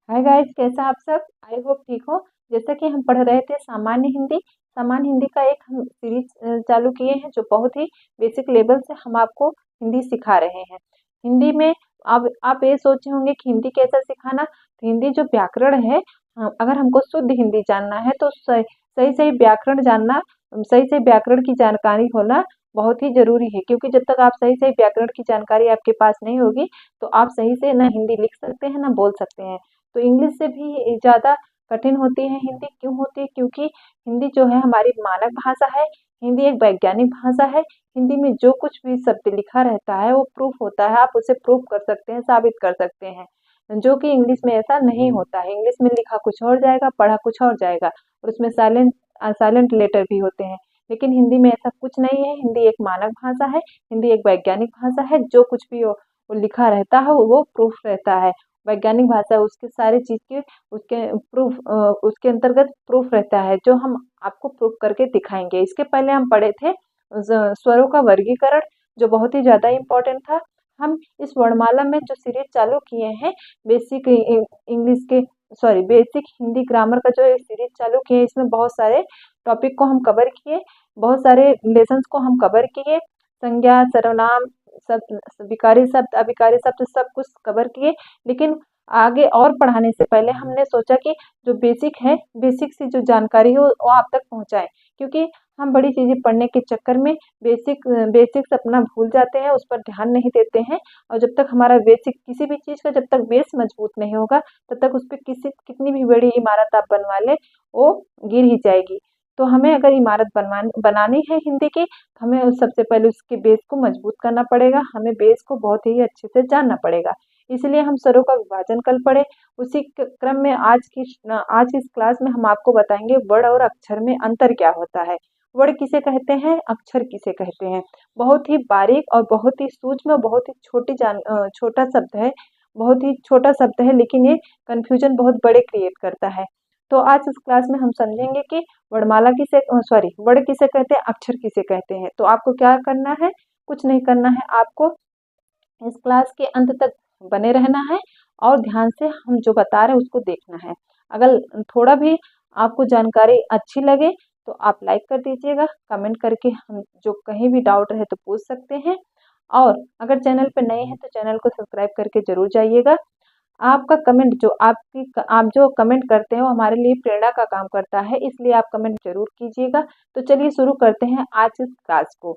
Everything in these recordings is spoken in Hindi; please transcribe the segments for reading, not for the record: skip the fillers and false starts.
हाय गाइस, कैसे आप सब। आई होप ठीक हो। जैसा कि हम पढ़ रहे थे सामान्य हिंदी का एक हम सीरीज चालू किए हैं जो बहुत ही बेसिक लेवल से हम आपको हिंदी सिखा रहे हैं। हिंदी में अब आप ये सोचे होंगे कि हिंदी कैसा सिखाना। तो हिंदी जो व्याकरण है, अगर हमको शुद्ध हिंदी जानना है तो सही सही सही व्याकरण जानना, सही सही व्याकरण की जानकारी होना बहुत ही जरूरी है। क्योंकि जब तक आप सही सही व्याकरण की जानकारी आपके पास नहीं होगी तो आप सही से ना हिंदी लिख सकते हैं ना बोल सकते हैं। तो इंग्लिश से भी ज़्यादा कठिन होती है हिंदी। क्यों होती है? क्योंकि हिंदी जो है हमारी मानक भाषा है। हिंदी एक वैज्ञानिक भाषा है। हिंदी में जो कुछ भी शब्द लिखा रहता है वो प्रूफ होता है। आप उसे प्रूफ कर सकते हैं, साबित कर सकते हैं, जो कि इंग्लिश में ऐसा नहीं होता है। इंग्लिश में लिखा कुछ और जाएगा, पढ़ा कुछ और जाएगा, और उसमें साइलेंट साइलेंट लेटर भी होते हैं। लेकिन हिंदी में ऐसा कुछ नहीं है। हिंदी एक मानक भाषा है। हिंदी एक वैज्ञानिक भाषा है। जो कुछ भी वो लिखा रहता है वो प्रूफ रहता है। वैज्ञानिक भाषा उसके सारे चीज के उसके प्रूफ उसके अंतर्गत प्रूफ रहता है, जो हम आपको प्रूफ करके दिखाएंगे। इसके पहले हम पढ़े थे स्वरों का वर्गीकरण, जो बहुत ही ज्यादा इम्पोर्टेंट था। हम इस वर्णमाला में जो सीरीज चालू किए हैं, बेसिक इंग्लिश के सॉरी बेसिक हिंदी ग्रामर का जो सीरीज चालू किए हैं, इसमें बहुत सारे टॉपिक को हम कवर किए, बहुत सारे लेसन्स को हम कवर किए। संज्ञा, सर्वनाम, शब्द, विकारी शब्द, अविकारी शब्द, सब कुछ कवर किए। लेकिन आगे और पढ़ाने से पहले हमने सोचा कि जो बेसिक है, बेसिक से जो जानकारी हो वो आप तक पहुंचाएं। क्योंकि हम बड़ी चीजें पढ़ने के चक्कर में बेसिक्स अपना भूल जाते हैं, उस पर ध्यान नहीं देते हैं। और जब तक हमारा बेसिक किसी भी चीज का जब तक बेस मजबूत नहीं होगा, तब तक उस पर कितनी भी बड़ी इमारत आप बनवा ले, वो गिर ही जाएगी। तो हमें अगर इमारत बनानी है हिंदी की, तो हमें सबसे पहले उसके बेस को मजबूत करना पड़ेगा। हमें बेस को बहुत ही अच्छे से जानना पड़ेगा। इसलिए हम स्वरों का विभाजन कल पढ़े। उसी क्रम में आज इस क्लास में हम आपको बताएंगे वर्ण और अक्षर में अंतर क्या होता है। वर्ण किसे कहते हैं, अक्षर किसे कहते हैं। बहुत ही बारीक और बहुत ही सूक्ष्म, बहुत ही छोटा शब्द है। बहुत ही छोटा शब्द है, लेकिन ये कंफ्यूजन बहुत बड़े क्रिएट करता है। तो आज इस क्लास में हम समझेंगे कि वर्ण किसे कहते हैं, अक्षर किसे कहते हैं। तो आपको क्या करना है, कुछ नहीं करना है। आपको इस क्लास के अंत तक बने रहना है और ध्यान से हम जो बता रहे हैं उसको देखना है। अगर थोड़ा भी आपको जानकारी अच्छी लगे तो आप लाइक कर दीजिएगा, कमेंट करके हम जो कहीं भी डाउट रहे तो पूछ सकते हैं। और अगर चैनल पर नए हैं तो चैनल को सब्सक्राइब करके जरूर जाइएगा। आपका कमेंट जो आप जो कमेंट करते हैं वो हमारे लिए प्रेरणा का काम करता है, इसलिए आप कमेंट जरूर कीजिएगा। तो चलिए शुरू करते हैं आज इस क्लास को।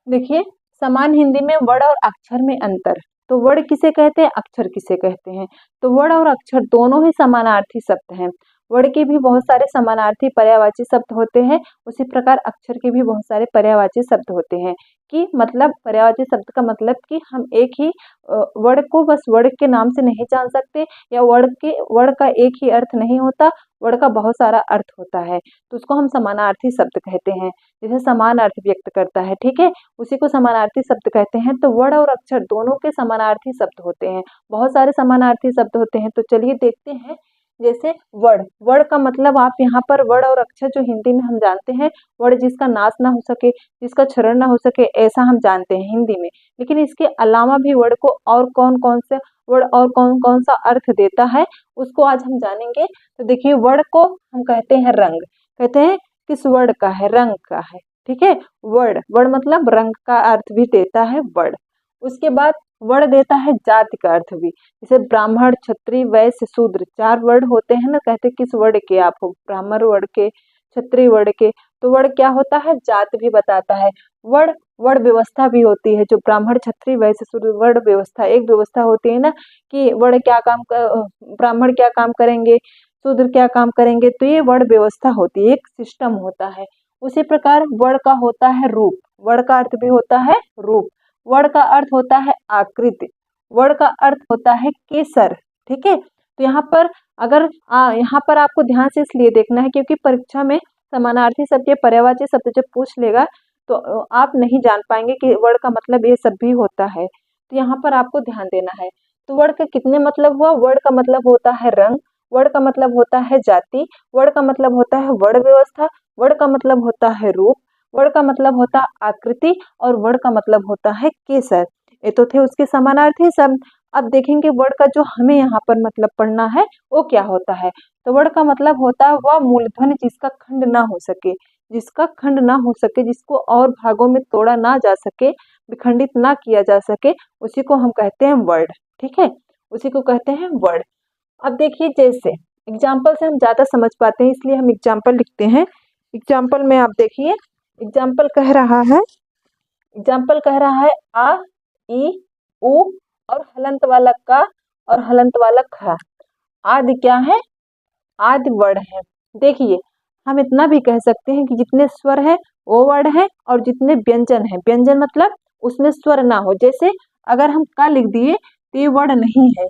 देखिए, समान हिंदी में वर्ण और अक्षर में अंतर। तो वर्ण किसे कहते हैं, अक्षर किसे कहते हैं। तो वर्ण और अक्षर दोनों ही समानार्थी शब्द हैं। वर्ण के भी बहुत सारे समानार्थी पर्यायवाची शब्द होते हैं, उसी प्रकार अक्षर के भी बहुत सारे पर्यायवाची शब्द होते हैं। कि मतलब पर्यायवाची शब्द का मतलब कि हम एक ही वर्ण को बस वर्ण के नाम से नहीं जान सकते, या वर्ण का एक ही अर्थ नहीं होता, वर्ण का बहुत सारा अर्थ होता है। तो उसको हम समानार्थी शब्द कहते हैं। जैसे समान अर्थ व्यक्त करता है, ठीक है, उसी को समानार्थी शब्द कहते हैं। तो वर्ण और अक्षर दोनों के समानार्थी शब्द होते हैं। बहुत सारे समानार्थी शब्द होते हैं। तो चलिए देखते हैं। जैसे वर्ण, वर्ण का मतलब आप यहाँ पर वर्ण और अक्षर जो हिंदी में हम जानते हैं, वर्ण जिसका नाश ना हो सके, जिसका क्षरण ना हो सके, ऐसा हम जानते हैं हिंदी में। लेकिन इसके अलावा भी वर्ण को और कौन कौन से वर्ण और कौन कौन सा अर्थ देता है, उसको आज हम जानेंगे। तो देखिए, वर्ण को हम कहते हैं रंग। कहते हैं किस वर्ण का है, रंग का है, ठीक है। वर्ण, वर्ण मतलब रंग का अर्थ भी देता है वर्ण। उसके बाद वर्ण देता है जाति का अर्थ भी। जैसे ब्राह्मण, क्षत्रिय, वैश्य, शूद्र, 4 वर्ण होते हैं ना। कहते किस वर्ण के आप हो, ब्राह्मण वर्ण के, क्षत्रिय वर्ण के। तो वर्ण क्या होता है, जाति भी बताता है। वर्ण वर्ण व्यवस्था भी होती है। जो ब्राह्मण, क्षत्रिय, वैश्य, शूद्र, वर्ण व्यवस्था एक व्यवस्था होती है ना, कि वर्ण क्या काम कर, ब्राह्मण क्या काम करेंगे, शूद्र क्या काम करेंगे। तो ये वर्ण व्यवस्था होती है, एक सिस्टम होता है। उसी प्रकार वर्ण का होता है रूप। वर्ण का अर्थ भी होता है रूप। वर्ण का अर्थ होता है आकृति। वर्ण का अर्थ होता है केसर, ठीक है। तो यहाँ पर अगर यहाँ पर आपको ध्यान से इसलिए देखना है क्योंकि परीक्षा में समानार्थी शब्द या पर्यायवाची शब्द जब पूछ लेगा तो आप नहीं जान पाएंगे कि वर्ण का मतलब ये सब भी होता है। तो यहाँ पर आपको ध्यान देना है। तो वर्ण का कितने मतलब हुआ, वर्ण का मतलब होता है रंग, वर्ण का मतलब होता है जाति, वर्ण का मतलब होता है वर्ण व्यवस्था, वर्ण का मतलब होता है रूप, वर्ण का मतलब होता है आकृति, और वर्ण का मतलब होता है केसर। ये तो थे उसके समानार्थी शब्द। अब देखेंगे वर्ड का जो हमें यहाँ पर मतलब पढ़ना है वो क्या होता है। तो वर्ड का मतलब होता है वह मूलध्वनि जिसका खंड ना हो सके, जिसका खंड ना हो सके, जिसको और भागों में तोड़ा ना जा सके, विखंडित ना किया जा सके, उसी को हम कहते हैं वर्ड। ठीक है, उसी को कहते हैं वर्ड। अब देखिए जैसे एग्जाम्पल से हम ज्यादा समझ पाते हैं, इसलिए हम एग्जाम्पल लिखते हैं। एग्जाम्पल में आप देखिए, एग्जाम्पल कह रहा है, एग्जाम्पल कह रहा है आ, ई, उ और हलंत वाला का और हलंत वाला खा। आदि क्या है? आदि वर्ड है। देखिए हम इतना भी कह सकते हैं कि जितने स्वर है वो वर्ड है, और जितने व्यंजन है, व्यंजन मतलब उसमें स्वर ना हो। जैसे अगर हम का लिख दिए तो ये वर्ड नहीं है,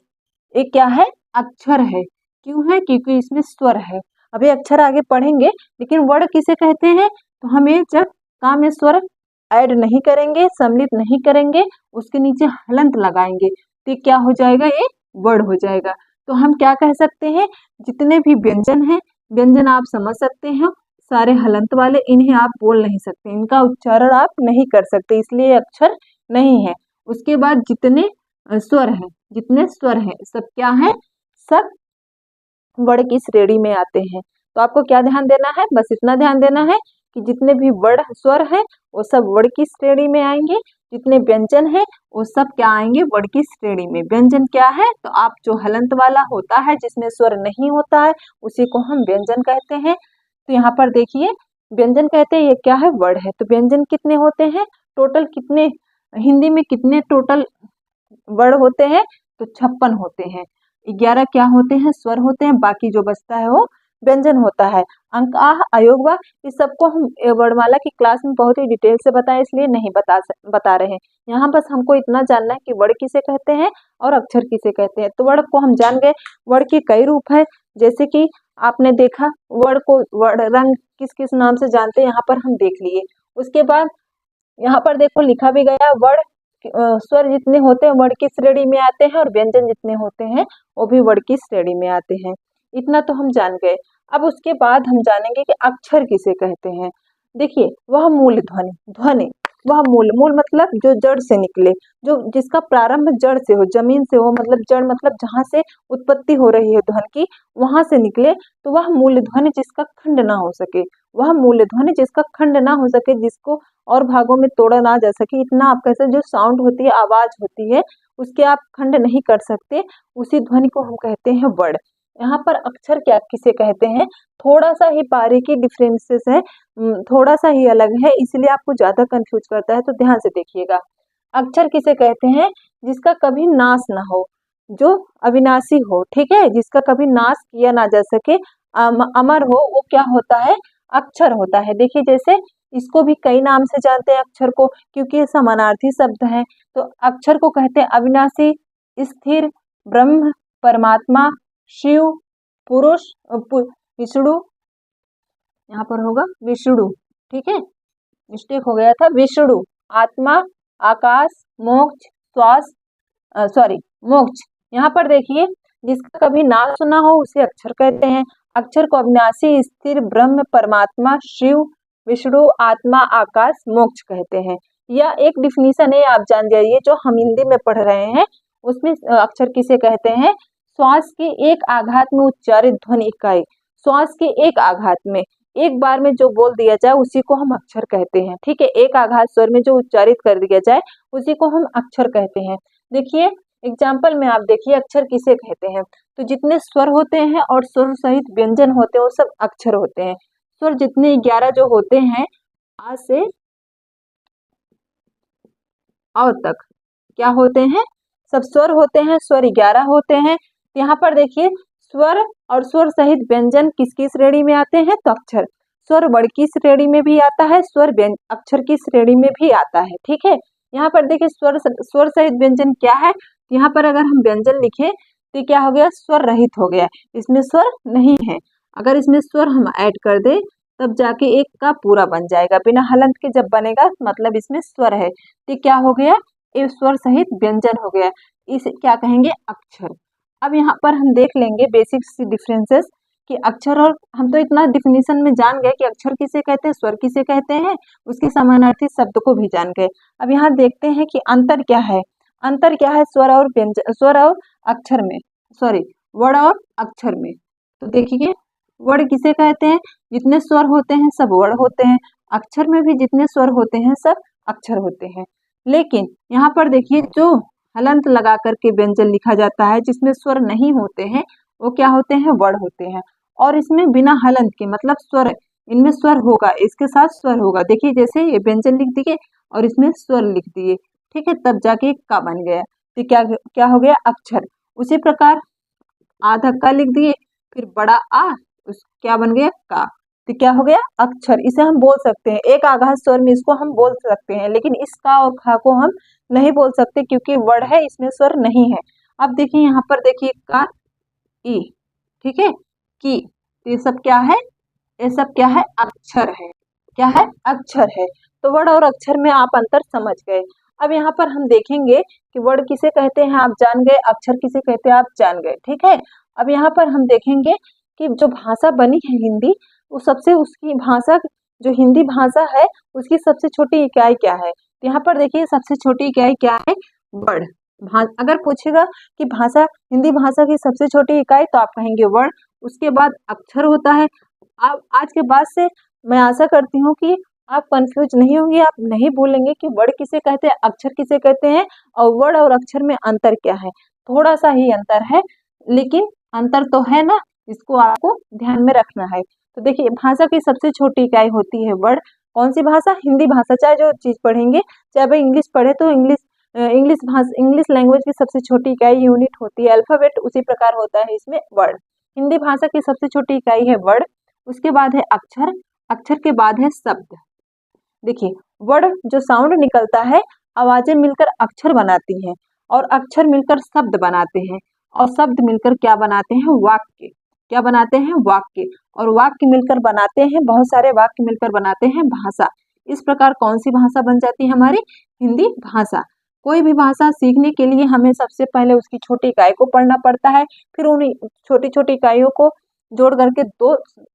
ये क्या है? अक्षर है। क्यों है? क्योंकि इसमें स्वर है। अभी अक्षर आगे पढ़ेंगे, लेकिन वर्ड किसे कहते हैं? तो हमें जब का में स्वर ऐड नहीं करेंगे, सम्मिलित नहीं करेंगे, उसके नीचे हलंत लगाएंगे तो क्या हो जाएगा? ये वर्ड हो जाएगा। तो हम क्या कह सकते हैं? जितने भी व्यंजन हैं, व्यंजन आप समझ सकते हैं, सारे हलंत वाले, इन्हें आप बोल नहीं सकते, इनका उच्चारण आप नहीं कर सकते, इसलिए अक्षर नहीं है। उसके बाद जितने स्वर हैं, जितने स्वर हैं सब क्या है? सब वर्ड की श्रेणी में आते हैं। तो आपको क्या ध्यान देना है? बस इतना ध्यान देना है कि जितने भी वर्ड स्वर हैं वो सब वर्ड की श्रेणी में आएंगे, जितने व्यंजन हैं वो सब क्या आएंगे? वर्ड की श्रेणी में। व्यंजन क्या है? तो आप जो हलंत वाला होता है जिसमें स्वर नहीं होता है उसी को हम व्यंजन कहते हैं। तो यहाँ पर देखिए व्यंजन कहते हैं, ये क्या है? वर्ड है। तो व्यंजन कितने होते हैं? टोटल कितने, हिंदी में कितने टोटल वर्ड होते हैं? तो 56 होते हैं। 11 क्या होते हैं? स्वर होते हैं, बाकी जो बचता है वो व्यंजन होता है। अंक, आह, अयोग, वाह, इस सबको हम वर्णमाला की क्लास में बहुत ही डिटेल से बताएं, इसलिए नहीं बता रहे हैं। यहाँ बस हमको इतना जानना है कि वर्ड किसे कहते हैं और अक्षर किसे कहते हैं। तो वर्ड को हम जान गए। वर्ड के कई रूप है, जैसे कि आपने देखा वर्ड को, वर्ड रंग किस किस नाम से जानते हैं, यहाँ पर हम देख लिए। उसके बाद यहाँ पर देखो लिखा भी गया, वर्ड स्वर जितने होते हैं वर्ड की श्रेणी में आते हैं, और व्यंजन जितने होते हैं वो भी वर्ड की श्रेणी में आते हैं। इतना तो हम जान गए। अब उसके बाद हम जानेंगे कि अक्षर किसे कहते हैं। देखिए वह मूल ध्वनि, ध्वनि वह मूल, मूल मतलब जो जड़ से निकले, जो जिसका प्रारंभ जड़ से हो, जमीन से हो, मतलब जड़ मतलब जहाँ से उत्पत्ति हो रही है ध्वनि की, वहां से निकले, तो वह मूल ध्वनि जिसका खंड ना हो सके, वह मूल ध्वनि जिसका खंड ना हो सके, जिसको और भागों में तोड़ा ना जा सके, इतना आप कैसे, जो साउंड होती है, आवाज होती है, उसके आप खंड नहीं कर सकते, उसी ध्वनि को हम कहते हैं वर्ड। यहाँ पर अक्षर क्या किसे कहते हैं, थोड़ा सा ही बारीकी डिफरेंसेस है, थोड़ा सा ही अलग है, इसलिए आपको ज्यादा कंफ्यूज करता है, तो ध्यान से देखिएगा। अक्षर किसे कहते हैं? जिसका कभी नाश ना हो, जो अविनाशी हो, ठीक है, जिसका कभी नाश किया ना जा सके, अमर हो, वो क्या होता है? अक्षर होता है। देखिए जैसे इसको भी कई नाम से जानते हैं अक्षर को, क्योंकि ये समानार्थी शब्द है। तो अक्षर को कहते हैं अविनाशी, स्थिर, ब्रह्म, परमात्मा, शिव, पुरुष, विष्णु, यहाँ पर होगा विष्णु, ठीक है, मिस्टेक हो गया था, विष्णु, आत्मा, आकाश, मोक्ष, श्वास, सॉरी मोक्ष। यहाँ पर देखिए जिसका कभी नाश ना हो उसे अक्षर कहते हैं। अक्षर को अविनाशी, स्थिर, ब्रह्म, परमात्मा, शिव, विष्णु, आत्मा, आकाश, मोक्ष कहते हैं। यह एक डिफिनीशन है, आप जान जाइए, जो हम हिंदी में पढ़ रहे हैं उसमें अक्षर किसे कहते हैं? श्वास के एक आघात में उच्चारित ध्वनि इकाई, श्वास के एक आघात में, एक बार में जो बोल दिया जाए उसी को हम अक्षर कहते हैं, ठीक है, एक आघात स्वर में जो उच्चारित कर दिया जाए उसी को हम अक्षर कहते हैं। देखिए एग्जाम्पल में आप देखिए अक्षर किसे कहते हैं, तो जितने स्वर होते हैं और स्वर सहित व्यंजन होते हैं वो सब अक्षर होते हैं। स्वर जितने 11 जो होते हैं, आ से औ तक क्या होते हैं? सब स्वर होते हैं, स्वर 11 होते हैं। यहाँ पर देखिए स्वर और स्वर सहित व्यंजन किसकी श्रेणी में आते हैं? तो अक्षर। स्वर वर्ड की श्रेणी में भी आता है, स्वर अक्षर की श्रेणी में भी आता है, ठीक है। यहाँ पर देखिए स्वर सहित व्यंजन क्या है, यहाँ पर अगर हम व्यंजन लिखे तो क्या हो गया? स्वर रहित हो गया, इसमें स्वर नहीं है। अगर इसमें स्वर हम ऐड कर दे तब जाके एक का पूरा बन जाएगा, बिना हलंत के जब बनेगा मतलब इसमें स्वर है, तो क्या हो गया? ये स्वर सहित व्यंजन हो गया, इसे क्या कहेंगे? अक्षर। अब यहाँ पर हम देख लेंगे बेसिक सी डिफरेंसेस कि अक्षर, और हम तो इतना डिफिनीशन में जान गए कि अक्षर किसे कहते हैं, स्वर किसे कहते हैं, उसके समानार्थी शब्द को भी जान गए। अब यहाँ देखते हैं कि अंतर क्या है। अंतर क्या है स्वर और व्यंजन, स्वर और अक्षर में, सॉरी वर्ण और अक्षर में। तो देखिए वर्ण किसे कहते हैं, जितने स्वर होते हैं सब वर्ण होते हैं, अक्षर में भी जितने स्वर होते हैं सब अक्षर होते हैं। लेकिन यहाँ पर देखिए जो हलंत लगा करके व्यंजन लिखा जाता है जिसमें स्वर नहीं होते हैं वो क्या होते हैं, वर्ण होते हैं। और इसमें बिना हलंत के मतलब स्वर, इनमें स्वर होगा, इसके साथ स्वर होगा। देखिए जैसे ये व्यंजन लिख दिए और इसमें स्वर लिख दिए, ठीक है, तब जाके का बन गया, तो क्या क्या हो गया, अक्षर। उसी प्रकार आधा का लिख दिए फिर बड़ा आ, उस क्या बन गया, का, तो क्या हो गया, अक्षर। इसे हम बोल सकते हैं एक आघात स्वर में, इसको हम बोल सकते हैं, लेकिन इस का और खा को हम नहीं बोल सकते क्योंकि वर्ण है, इसमें स्वर नहीं है। अब देखिए यहाँ पर देखिए का, ई, ठीक है, की, तो ये सब क्या है, ये सब क्या है, अक्षर है, क्या है, अक्षर है। तो वर्ण और अक्षर में आप अंतर समझ गए। अब यहाँ पर हम देखेंगे कि वर्ण किसे कहते हैं आप जान गए, अक्षर किसे कहते हैं आप जान गए, ठीक है। अब यहाँ पर हम देखेंगे कि जो भाषा बनी है हिंदी, वो सबसे उसकी भाषा, जो हिंदी भाषा है उसकी सबसे छोटी इकाई क्या है। तो यहाँ पर देखिए सबसे छोटी इकाई क्या है, वर्ण। अगर पूछेगा कि भाषा, हिंदी भाषा की सबसे छोटी इकाई, तो आप कहेंगे वर्ण, उसके बाद अक्षर होता है। अब आज के बाद से मैं आशा करती हूँ कि आप कंफ्यूज नहीं होंगे, आप नहीं भूलेंगे कि वर्ण किसे कहते हैं, अक्षर किसे कहते हैं, और वर्ण और अक्षर में अंतर क्या है। थोड़ा सा ही अंतर है, लेकिन अंतर तो है ना, इसको आपको ध्यान में रखना है। तो देखिए भाषा की सबसे छोटी इकाई होती है वर्ण। कौन सी भाषा, हिंदी भाषा, चाहे जो चीज पढ़ेंगे, चाहे भाई इंग्लिश पढ़े तो इंग्लिश भाषा, इंग्लिश लैंग्वेज की सबसे छोटी इकाई यूनिट होती है अल्फाबेट, उसी प्रकार होता है इसमें वर्ण। हिंदी भाषा की सबसे छोटी इकाई है वर्ण, उसके बाद है अक्षर, अक्षर के बाद है शब्द। देखिए वर्ण जो साउंड निकलता है, आवाजें मिलकर अक्षर बनाती हैं, और अक्षर मिलकर शब्द बनाते हैं, और शब्द मिलकर क्या बनाते हैं, वाक्य। क्या बनाते हैं, वाक्य। और वाक्य मिलकर बनाते हैं, बहुत सारे वाक्य मिलकर बनाते हैं भाषा। इस प्रकार कौन सी भाषा बन जाती है हमारी, हिंदी भाषा। कोई भी भाषा सीखने के लिए हमें सबसे पहले उसकी छोटी इकाई को पढ़ना पड़ता है, फिर उन छोटी छोटी इकाइयों को जोड़ करके दो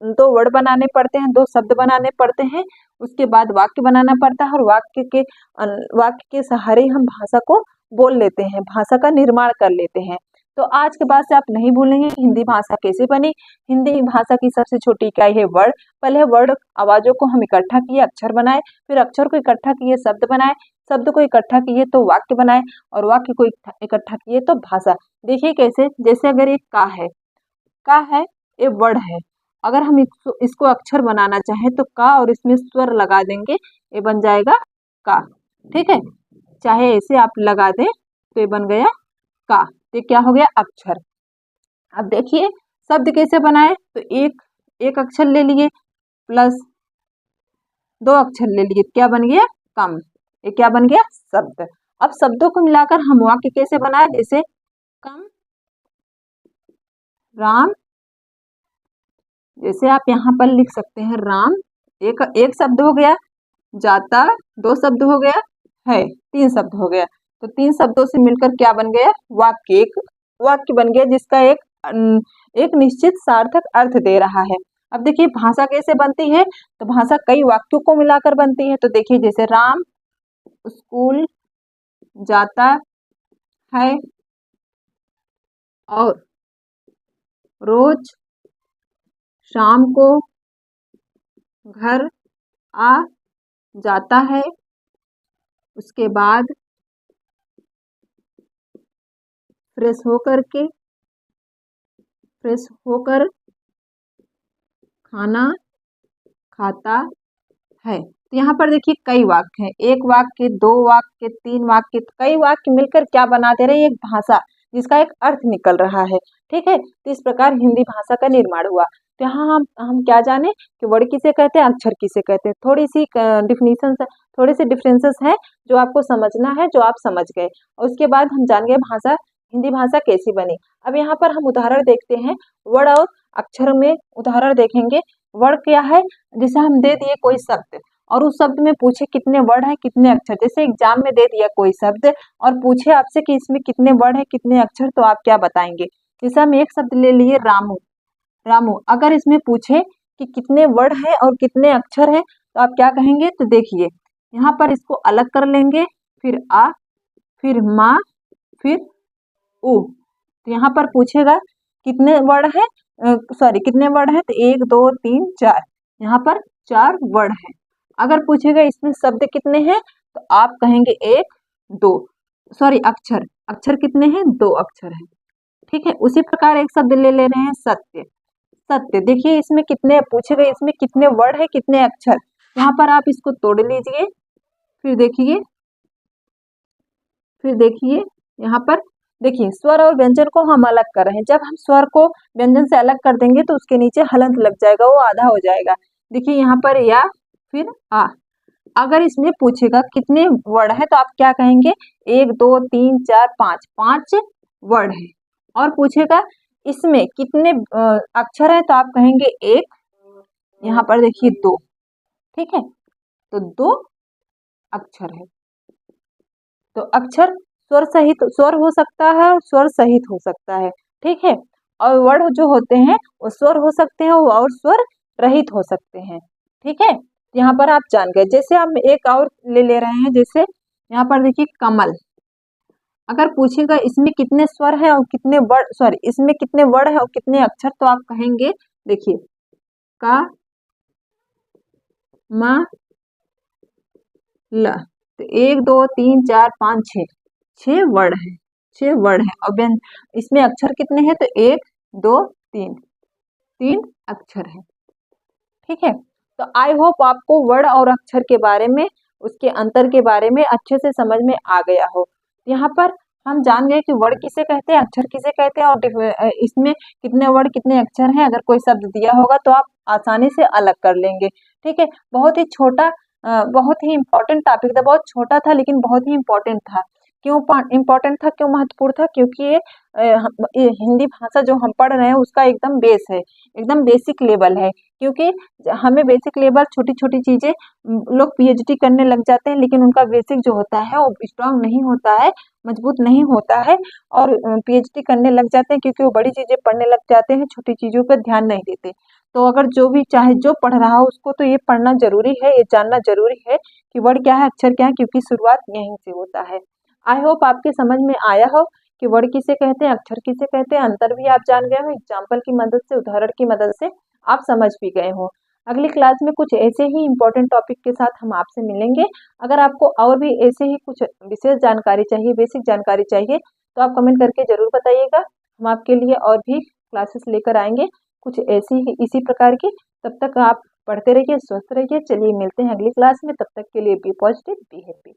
दो वर्ड बनाने पड़ते हैं, दो शब्द बनाने पड़ते हैं, उसके बाद वाक्य बनाना पड़ता है, और वाक्य के सहारे हम भाषा को बोल लेते हैं, भाषा का निर्माण कर लेते हैं। तो आज के बाद से आप नहीं भूलेंगे हिंदी भाषा कैसे बनी। हिंदी भाषा की सबसे छोटी इकाई है वर्ड। पहले वर्ड आवाजों को हम इकट्ठा किए, अक्षर बनाए, फिर अक्षर को इकट्ठा किए, शब्द बनाए, शब्द को इकट्ठा किए तो वाक्य बनाए, और वाक्य को इकट्ठा किए तो भाषा। देखिए कैसे, जैसे अगर एक का है, ये वर्ड है, अगर हम इसको अक्षर बनाना चाहें तो का और इसमें स्वर लगा देंगे, ये बन जाएगा का, ठीक है। चाहे ऐसे आप लगा दें तो ये बन गया का, तो क्या हो गया, अक्षर। अब देखिए शब्द कैसे बनाए, तो एक अक्षर ले लिए प्लस दो अक्षर ले लिए, क्या बन गया, कम, ये क्या बन गया, शब्द। अब शब्दों को मिलाकर हम वाक्य कैसे बनाए, जैसे कम राम, जैसे आप यहाँ पर लिख सकते हैं राम, एक शब्द हो गया, जाता दो शब्द हो गया, है तीन शब्द हो गया। तो तीन शब्दों से मिलकर क्या बन गया, वाक्य। एक वाक्य बन गया जिसका एक निश्चित सार्थक अर्थ दे रहा है। अब देखिए भाषा कैसे बनती है, तो भाषा कई वाक्यों को मिलाकर बनती है। तो देखिए जैसे राम स्कूल जाता है और रोज शाम को घर आ जाता है, उसके बाद फ्रेश होकर खाना खाता है। तो यहाँ पर देखिए कई वाक्य हैं, एक वाक्य, दो वाक्य, तीन वाक्य, कई वाक्य मिलकर क्या बना दे रहे हैं, एक भाषा जिसका एक अर्थ निकल रहा है, ठीक है। तो इस प्रकार हिंदी भाषा का निर्माण हुआ। तो यहाँ हम क्या जाने कि वर्ड किसे कहते हैं, अक्षर किसे कहते हैं। थोड़ी सी डिफिनीशन, थोड़े से डिफरेंसेस हैं जो आपको समझना है, जो आप समझ गए। और उसके बाद हम जान गए भाषा, हिंदी भाषा कैसी बनी। अब यहाँ पर हम उदाहरण देखते हैं, वर्ड और अक्षर में उदाहरण देखेंगे। वर्ड क्या है, जैसे हम दे दिए कोई शब्द और उस शब्द में पूछे कितने वर्ड है कितने अक्षर, जैसे एग्जाम में दे दिया कोई शब्द और पूछे आपसे कि इसमें कितने वर्ड है कितने अक्षर, तो आप क्या बताएंगे। जैसे हम एक शब्द ले लिए रामू, अगर इसमें पूछे कि कितने वर्ड है और कितने अक्षर है तो आप क्या कहेंगे। तो देखिए यहाँ पर इसको अलग कर लेंगे, फिर आ, फिर माँ, फिर उ। तो यहाँ पर पूछेगा कितने वर्ड है, कितने वर्ड है, तो 1 2 3 4, यहाँ पर 4 वर्ड है। अगर पूछेगा इसमें शब्द कितने हैं, तो आप कहेंगे 1 2, अक्षर, अक्षर कितने हैं, 2 अक्षर हैं। ठीक है, उसी प्रकार एक शब्द ले रहे हैं सत्य। सत्य देखिए इसमें कितने पूछेगा, इसमें कितने वर्ड है, कितने अक्षर। यहाँ पर आप इसको तोड़ लीजिए, फिर देखिए, यहाँ पर देखिए स्वर और व्यंजन को हम अलग कर रहे हैं। जब हम स्वर को व्यंजन से अलग कर देंगे तो उसके नीचे हलंत लग जाएगा, वो आधा हो जाएगा। देखिए यहाँ पर या, फिर आ। अगर इसमें पूछेगा कितने वर्ड है, तो आप क्या कहेंगे, 1 2 3 4 5, 5 वर्ड है। और पूछेगा इसमें कितने अक्षर है, तो आप कहेंगे 1, यहाँ पर देखिए 2। ठीक है, तो 2 अक्षर है। तो अक्षर स्वर सहित, स्वर हो सकता है और स्वर सहित हो सकता है। ठीक है, और वर्ड जो होते हैं वो स्वर हो सकते हैं और स्वर रहित हो सकते हैं। ठीक है, यहाँ पर आप जान गए। जैसे हम एक और ले रहे हैं, जैसे यहाँ पर देखिए कमल। अगर पूछेगा इसमें कितने स्वर है और कितने वर्ड, इसमें कितने वर्ड है और कितने अक्षर, तो आप कहेंगे देखिए का म ल। तो 1 2 3 4 5 6, 6 वर्ड है, 6 वर्ड है। और इसमें अक्षर कितने हैं, तो 1 2 3, 3 अक्षर है। ठीक है, तो आई होप आपको वर्ड और अक्षर के बारे में, उसके अंतर के बारे में अच्छे से समझ में आ गया हो। यहाँ पर हम जान गए कि वर्ड किसे कहते हैं, अक्षर किसे कहते हैं, और इसमें कितने वर्ड कितने अक्षर हैं। अगर कोई शब्द दिया होगा तो आप आसानी से अलग कर लेंगे। ठीक है, बहुत ही छोटा, बहुत ही इम्पोर्टेंट टॉपिक था। बहुत छोटा था लेकिन बहुत ही इम्पोर्टेंट था। क्यों इम्पोर्टेंट था, क्यों महत्वपूर्ण था, क्योंकि ये हिंदी भाषा जो हम पढ़ रहे हैं उसका एकदम बेस है, एकदम बेसिक लेवल है। क्योंकि हमें बेसिक लेवल, छोटी छोटी चीजें, लोग पीएचडी करने लग जाते हैं लेकिन उनका बेसिक जो होता है वो स्ट्रांग नहीं होता है, मजबूत नहीं होता है, और पीएचडी करने लग जाते हैं क्योंकि वो बड़ी चीजें पढ़ने लग जाते हैं, छोटी चीजों पर ध्यान नहीं देते। तो अगर जो भी चाहे जो पढ़ रहा हो उसको तो ये पढ़ना जरूरी है, ये जानना जरूरी है कि वर्ड क्या है, अक्षर क्या है, क्योंकि शुरुआत यहीं से होता है। आई होप आपके समझ में आया हो कि वर्ड किसे कहते हैं, अक्षर किसे कहते हैं, अंतर भी आप जान गए हो। एग्जाम्पल की मदद से, उदाहरण की मदद से आप समझ भी गए हो। अगली क्लास में कुछ ऐसे ही इम्पोर्टेंट टॉपिक के साथ हम आपसे मिलेंगे। अगर आपको और भी ऐसे ही कुछ विशेष जानकारी चाहिए, बेसिक जानकारी चाहिए, तो आप कमेंट करके जरूर बताइएगा। हम आपके लिए और भी क्लासेस लेकर आएंगे कुछ ऐसी ही, इसी प्रकार की। तब तक आप पढ़ते रहिए, स्वस्थ रहिए। चलिए मिलते हैं अगली क्लास में, तब तक के लिए बी पॉजिटिव, बी हैप्पी।